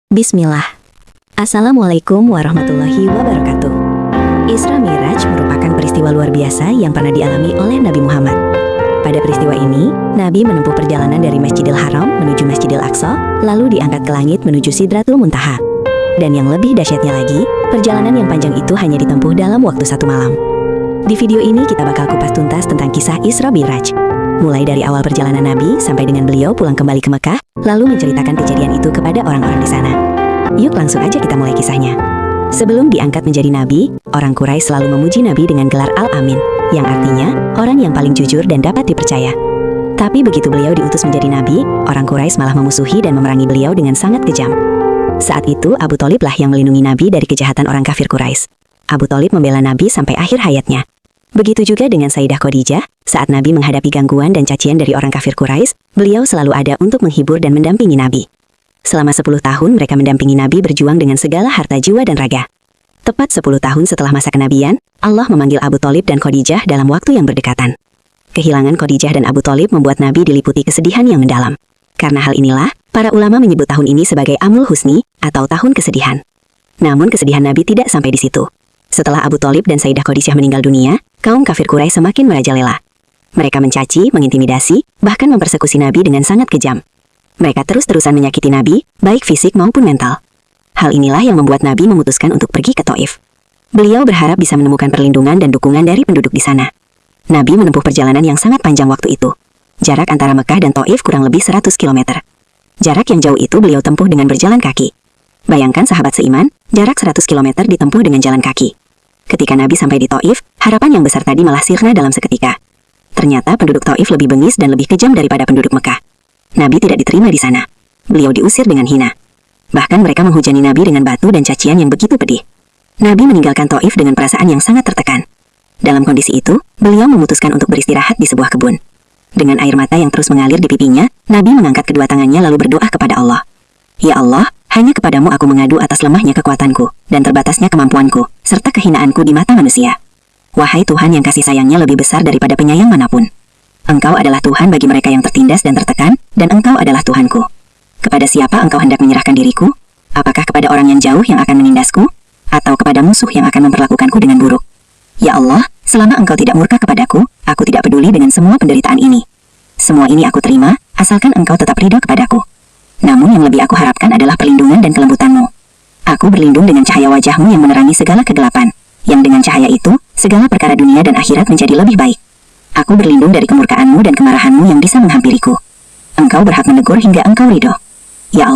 Bismillah. Assalamualaikum warahmatullahi wabarakatuh. Isra Mi'raj merupakan peristiwa luar biasa yang pernah dialami oleh Nabi Muhammad. Pada peristiwa ini, Nabi menempuh perjalanan dari Masjidil Haram menuju Masjidil Aqsa, lalu diangkat ke langit menuju Sidratul Muntaha. Dan yang lebih dahsyatnya lagi, perjalanan yang panjang itu hanya ditempuh dalam waktu 1 malam. Di video ini kita bakal kupas tuntas tentang kisah Isra Mi'raj, mulai dari awal perjalanan Nabi sampai dengan beliau pulang kembali ke Mekah, lalu menceritakan kejadian itu kepada orang-orang di sana. Yuk langsung aja kita mulai kisahnya. Sebelum diangkat menjadi Nabi, orang Quraisy selalu memuji Nabi dengan gelar Al-Amin, yang artinya orang yang paling jujur dan dapat dipercaya. Tapi begitu beliau diutus menjadi Nabi, orang Quraisy malah memusuhi dan memerangi beliau dengan sangat kejam. Saat itu Abu Thalib lah yang melindungi Nabi dari kejahatan orang kafir Quraisy. Abu Thalib membela Nabi sampai akhir hayatnya. Begitu juga dengan Sayyidah Khadijah, saat Nabi menghadapi gangguan dan cacian dari orang kafir Quraisy, beliau selalu ada untuk menghibur dan mendampingi Nabi. Selama 10 tahun mereka mendampingi Nabi berjuang dengan segala harta jiwa dan raga. Tepat 10 tahun setelah masa kenabian, Allah memanggil Abu Thalib dan Khadijah dalam waktu yang berdekatan. Kehilangan Khadijah dan Abu Thalib membuat Nabi diliputi kesedihan yang mendalam. Karena hal inilah, para ulama menyebut tahun ini sebagai Amul Husni, atau tahun kesedihan. Namun kesedihan Nabi tidak sampai di situ. Setelah Abu Thalib dan Sayyidah Khadijah meninggal dunia, kaum kafir Quraisy semakin merajalela. Mereka mencaci, mengintimidasi, bahkan mempersekusi Nabi dengan sangat kejam. Mereka terus-terusan menyakiti Nabi, baik fisik maupun mental. Hal inilah yang membuat Nabi memutuskan untuk pergi ke Taif. Beliau berharap bisa menemukan perlindungan dan dukungan dari penduduk di sana. Nabi menempuh perjalanan yang sangat panjang waktu itu. Jarak antara Mekah dan Taif kurang lebih 100 km. Jarak yang jauh itu beliau tempuh dengan berjalan kaki. Bayangkan sahabat seiman, jarak 100 km ditempuh dengan jalan kaki. Ketika Nabi sampai di Taif, harapan yang besar tadi malah sirna dalam seketika. Ternyata penduduk Taif lebih bengis dan lebih kejam daripada penduduk Mekah. Nabi tidak diterima di sana. Beliau diusir dengan hina. Bahkan mereka menghujani Nabi dengan batu dan cacian yang begitu pedih. Nabi meninggalkan Taif dengan perasaan yang sangat tertekan. Dalam kondisi itu, beliau memutuskan untuk beristirahat di sebuah kebun. Dengan air mata yang terus mengalir di pipinya, Nabi mengangkat kedua tangannya lalu berdoa kepada Allah. Ya Allah, hanya kepadamu aku mengadu atas lemahnya kekuatanku, dan terbatasnya kemampuanku, serta kehinaanku di mata manusia. Wahai Tuhan yang kasih sayangnya lebih besar daripada penyayang manapun. Engkau adalah Tuhan bagi mereka yang tertindas dan tertekan, dan Engkau adalah Tuhanku. Kepada siapa Engkau hendak menyerahkan diriku? Apakah kepada orang yang jauh yang akan menindasku? Atau kepada musuh yang akan memperlakukanku dengan buruk? Ya Allah, selama Engkau tidak murka kepadaku, aku tidak peduli dengan semua penderitaan ini. Semua ini aku terima, asalkan Engkau tetap ridho kepadaku. Namun yang lebih aku harapkan adalah perlindungan dan kelembutan-Mu. Aku berlindung dengan cahaya wajah-Mu yang menerangi segala kegelapan, yang dengan cahaya itu, segala perkara dunia dan akhirat menjadi lebih baik. Aku berlindung dari kemurkaan-Mu dan kemarahan-Mu yang bisa menghampiriku. Engkau berhak menegur hingga Engkau ridho. Ya Allah.